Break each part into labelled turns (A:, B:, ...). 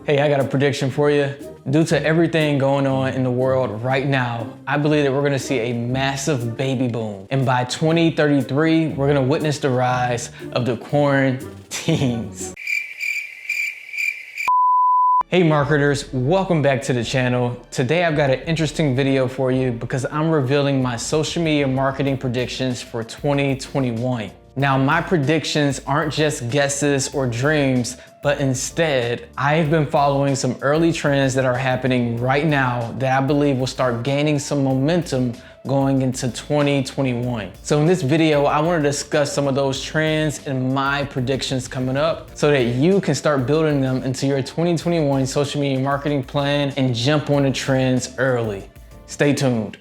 A: Hey, I got a prediction for you. Due to everything going on in the world right now, I believe that we're gonna see a massive baby boom. And by 2033, we're gonna witness the rise of the quarantines. Hey marketers, welcome back to the channel. Today I've got an interesting video for you because I'm revealing my social media marketing predictions for 2021. Now, my predictions aren't just guesses or dreams, but instead, I've been following some early trends that are happening right now that I believe will start gaining some momentum going into 2021. So in this video, I want to discuss some of those trends and my predictions coming up so that you can start building them into your 2021 social media marketing plan and jump on the trends early. Stay tuned.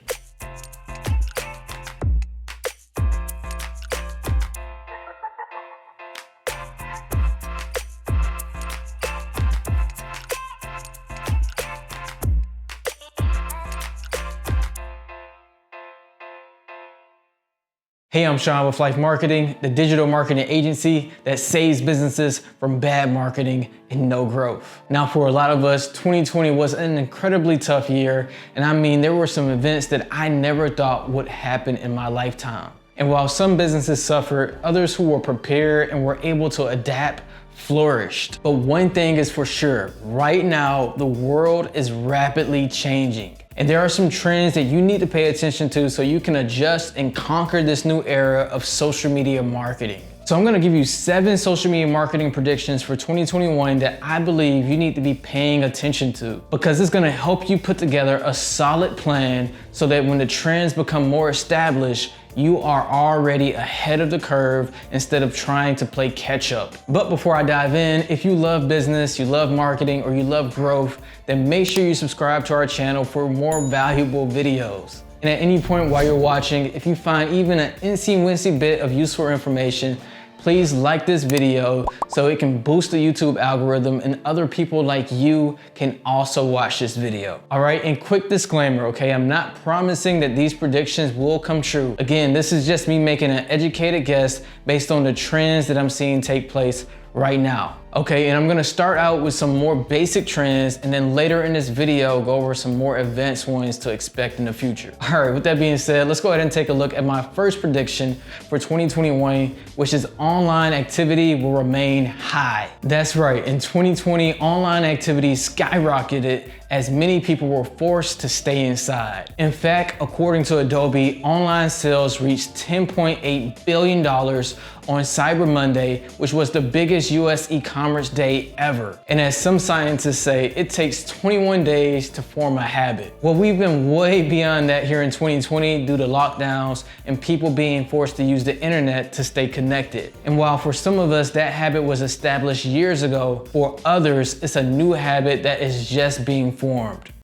A: Hey, I'm Sean with LYFE Marketing, the digital marketing agency that saves businesses from bad marketing and no growth. Now, for a lot of us, 2020 was an incredibly tough year. And I mean, there were some events that I never thought would happen in my lifetime. And while some businesses suffered, others who were prepared and were able to adapt flourished. But one thing is for sure, right now, the world is rapidly changing. And there are some trends that you need to pay attention to so you can adjust and conquer this new era of social media marketing. So I'm gonna give you 7 social media marketing predictions for 2021 that I believe you need to be paying attention to, because it's gonna help you put together a solid plan so that when the trends become more established, you are already ahead of the curve instead of trying to play catch up. But before I dive in, if you love business, you love marketing, or you love growth, then make sure you subscribe to our channel for more valuable videos. And at any point while you're watching, if you find even an incy-wincy bit of useful information, please like this video so it can boost the YouTube algorithm and other people like you can also watch this video. All right, and quick disclaimer, okay? I'm not promising that these predictions will come true. Again, this is just me making an educated guess based on the trends that I'm seeing take place right now. Okay, and I'm gonna start out with some more basic trends and then later in this video, go over some more advanced ones to expect in the future. All right, with that being said, let's go ahead and take a look at my first prediction for 2021, which is online activity will remain high. That's right, in 2020, online activity skyrocketed as many people were forced to stay inside. In fact, according to Adobe, online sales reached $10.8 billion on Cyber Monday, which was the biggest US e-commerce day ever. And as some scientists say, it takes 21 days to form a habit. Well, we've been way beyond that here in 2020 due to lockdowns and people being forced to use the internet to stay connected. And while for some of us that habit was established years ago, for others, it's a new habit that is just being formed.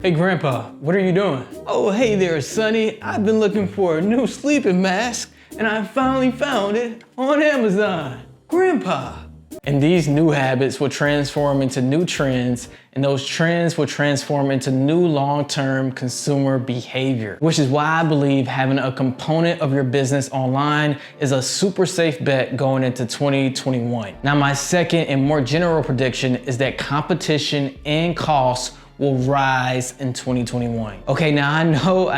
A: Hey Grandpa, what are you doing? Oh, hey there, Sonny. I've been looking for a new sleeping mask and I finally found it on Amazon. Grandpa. And these new habits will transform into new trends, and those trends will transform into new long-term consumer behavior, which is why I believe having a component of your business online is a super safe bet going into 2021. Now, my second and more general prediction is that competition and costs will rise in 2021. Okay, now I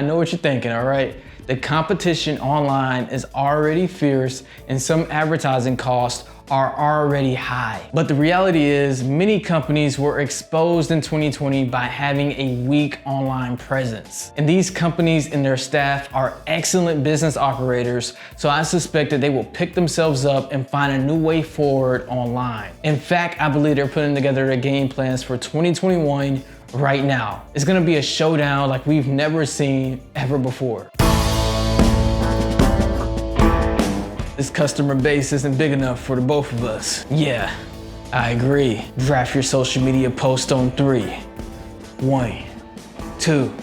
A: know what you're thinking, all right? The competition online is already fierce and some advertising costs are already high. But the reality is many companies were exposed in 2020 by having a weak online presence. And these companies and their staff are excellent business operators, so I suspect that they will pick themselves up and find a new way forward online. In fact, I believe they're putting together their game plans for 2021 right now. It's gonna be a showdown like we've never seen ever before. This customer base isn't big enough for the both of us. Yeah, I agree. Draft your social media post on 3. 1, 2.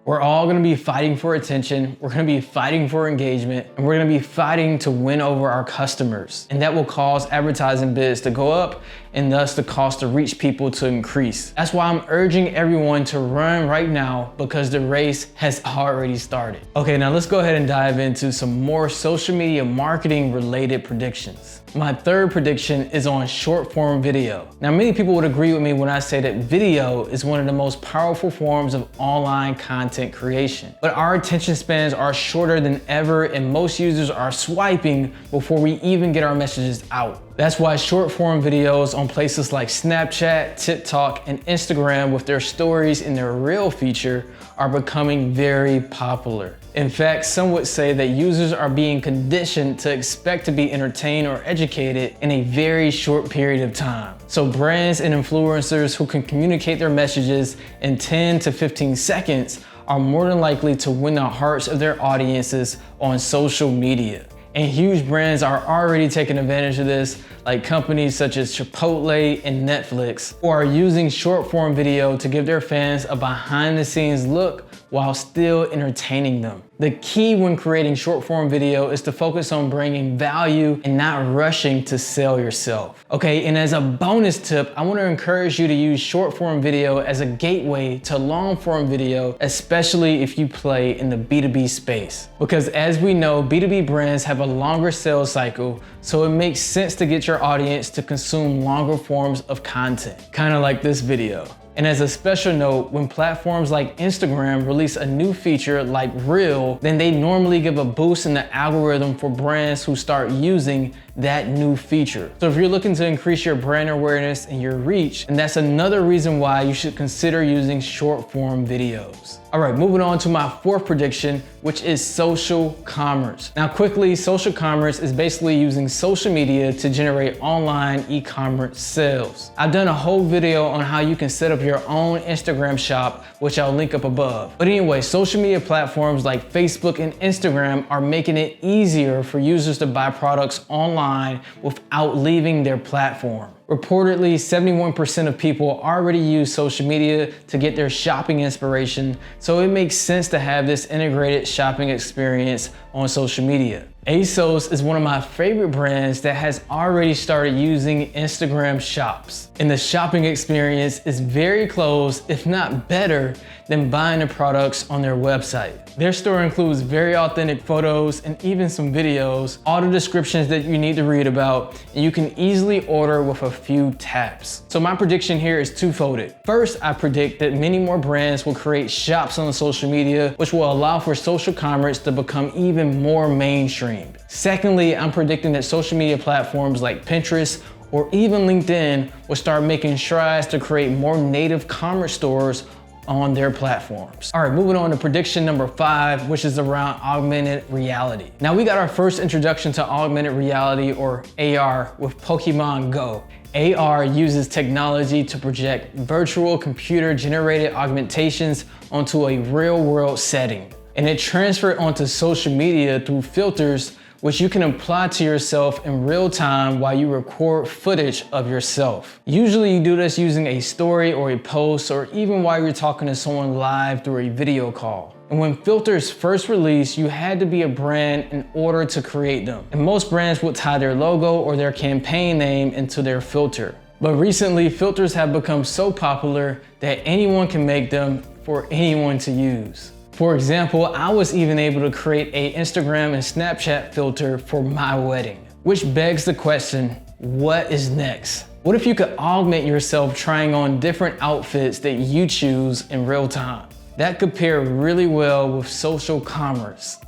A: We're all gonna be fighting for attention, we're gonna be fighting for engagement, and we're gonna be fighting to win over our customers. And that will cause advertising bids to go up and thus the cost to reach people to increase. That's why I'm urging everyone to run right now because the race has already started. Okay, now let's go ahead and dive into some more social media marketing related predictions. My third prediction is on short form video. Now, many people would agree with me when I say that video is one of the most powerful forms of online content creation. But our attention spans are shorter than ever, and most users are swiping before we even get our messages out. That's why short form videos on places like Snapchat, TikTok, and Instagram with their stories and their reel feature are becoming very popular. In fact, some would say that users are being conditioned to expect to be entertained or educated in a very short period of time. So brands and influencers who can communicate their messages in 10 to 15 seconds are more than likely to win the hearts of their audiences on social media. And huge brands are already taking advantage of this, like companies such as Chipotle and Netflix, who are using short form video to give their fans a behind the scenes look while still entertaining them. The key when creating short form video is to focus on bringing value and not rushing to sell yourself. Okay, and as a bonus tip, I want to encourage you to use short form video as a gateway to long form video, especially if you play in the B2B space. Because as we know, B2B brands have a longer sales cycle, so it makes sense to get your audience to consume longer forms of content, kind of like this video. And as a special note, when platforms like Instagram release a new feature like Reel, then they normally give a boost in the algorithm for brands who start using that new feature. So if you're looking to increase your brand awareness and your reach, and that's another reason why you should consider using short form videos. All right, moving on to my fourth prediction, which is social commerce. Now quickly, social commerce is basically using social media to generate online e-commerce sales. I've done a whole video on how you can set up your own Instagram shop, which I'll link up above. But anyway, social media platforms like Facebook and Instagram are making it easier for users to buy products online without leaving their platform. Reportedly, 71% of people already use social media to get their shopping inspiration, so it makes sense to have this integrated shopping experience on social media. ASOS is one of my favorite brands that has already started using Instagram shops. And the shopping experience is very close, if not better, than buying the products on their website. Their store includes very authentic photos and even some videos, all the descriptions that you need to read about, and you can easily order with a few taps. So my prediction here is twofold. First, I predict that many more brands will create shops on social media, which will allow for social commerce to become even more mainstream. Secondly, I'm predicting that social media platforms like Pinterest or even LinkedIn will start making strides to create more native commerce stores on their platforms. All right, moving on to prediction number 5, which is around augmented reality. Now we got our first introduction to augmented reality, or AR, with Pokemon Go. AR uses technology to project virtual computer generated augmentations onto a real world setting. And it transferred onto social media through filters, which you can apply to yourself in real time while you record footage of yourself. Usually you do this using a story or a post, or even while you're talking to someone live through a video call. And when filters first released, you had to be a brand in order to create them. And most brands would tie their logo or their campaign name into their filter. But recently, filters have become so popular that anyone can make them for anyone to use. For example, I was even able to create an Instagram and Snapchat filter for my wedding. Which begs the question, what is next? What if you could augment yourself trying on different outfits that you choose in real time? That could pair really well with social commerce.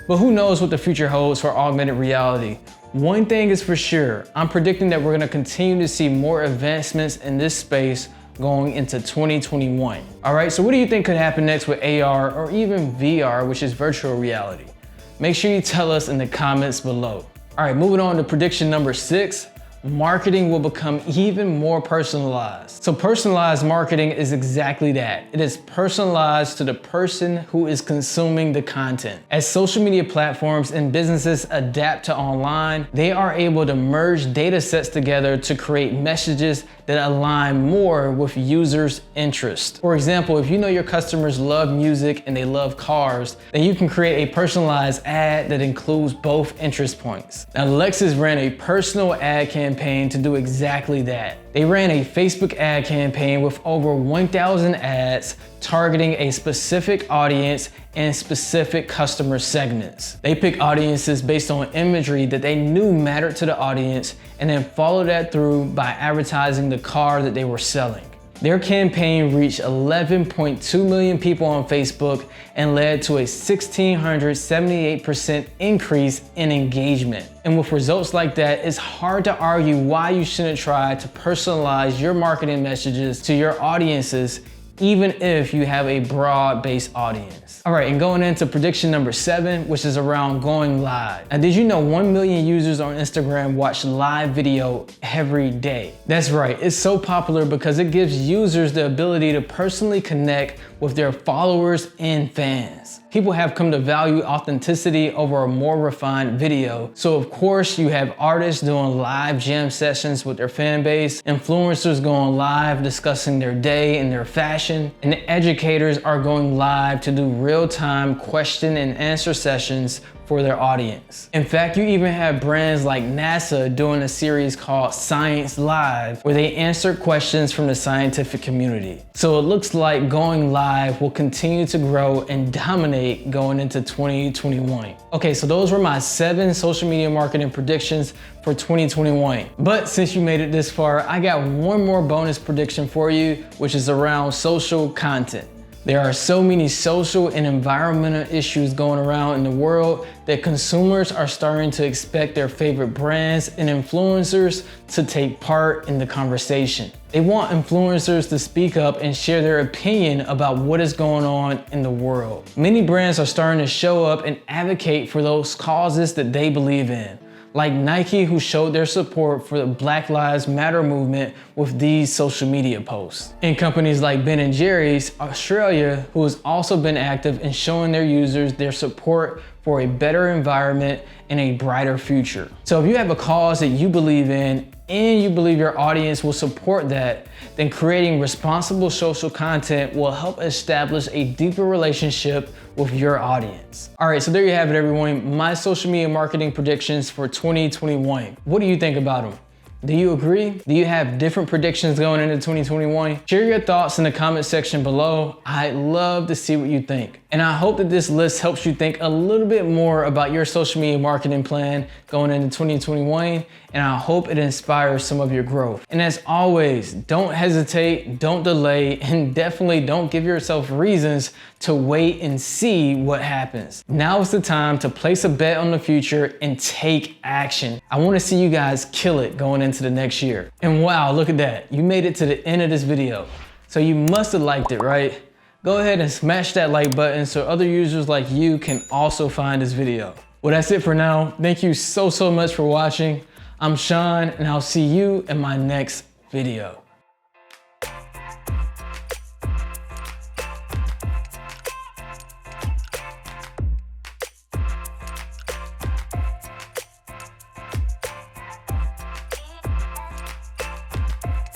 A: But who knows what the future holds for augmented reality? One thing is for sure, I'm predicting that we're gonna continue to see more advancements in this space going into 2021. All right, so what do you think could happen next with AR or even VR, which is virtual reality? Make sure you tell us in the comments below. All right, moving on to prediction number 6. Marketing will become even more personalized. So personalized marketing is exactly that. It is personalized to the person who is consuming the content. As social media platforms and businesses adapt to online, they are able to merge data sets together to create messages that align more with users' interests. For example, if you know your customers love music and they love cars, then you can create a personalized ad that includes both interest points. Now, Lexus ran a personal ad campaign campaign to do exactly that. They ran a Facebook ad campaign with over 1,000 ads targeting a specific audience and specific customer segments. They picked audiences based on imagery that they knew mattered to the audience and then followed that through by advertising the car that they were selling. Their campaign reached 11.2 million people on Facebook and led to a 1,678% increase in engagement. And with results like that, it's hard to argue why you shouldn't try to personalize your marketing messages to your audiences, even if you have a broad-based audience. All right, and going into prediction number 7, which is around going live. Now, did you know 1 million users on Instagram watch live video every day? That's right, it's so popular because it gives users the ability to personally connect with their followers and fans. People have come to value authenticity over a more refined video. So of course you have artists doing live jam sessions with their fan base, influencers going live discussing their day and their fashion, and educators are going live to do real-time question and answer sessions for their audience. In fact, you even have brands like NASA doing a series called Science Live, where they answer questions from the scientific community. So it looks like going live will continue to grow and dominate going into 2021. Okay, so those were my 7 social media marketing predictions for 2021. But since you made it this far, I got one more bonus prediction for you, which is around social content. There are so many social and environmental issues going around in the world that consumers are starting to expect their favorite brands and influencers to take part in the conversation. They want influencers to speak up and share their opinion about what is going on in the world. Many brands are starting to show up and advocate for those causes that they believe in, like Nike, who showed their support for the Black Lives Matter movement with these social media posts. And companies like Ben & Jerry's Australia, who has also been active in showing their users their support for a better environment and a brighter future. So if you have a cause that you believe in and you believe your audience will support that, then creating responsible social content will help establish a deeper relationship with your audience. All right, so there you have it, everyone. My social media marketing predictions for 2021. What do you think about them? Do you agree? Do you have different predictions going into 2021? Share your thoughts in the comment section below. I'd love to see what you think. And I hope that this list helps you think a little bit more about your social media marketing plan going into 2021. And I hope it inspires some of your growth. And as always, don't hesitate, don't delay, and definitely don't give yourself reasons to wait and see what happens. Now is the time to place a bet on the future and take action. I want to see you guys kill it going into the next year. And wow, look at that. You made it to the end of this video. So you must have liked it, right? Go ahead and smash that like button so other users like you can also find this video. Well, that's it for now. Thank you so much for watching. I'm Sean, and I'll see you in my next video.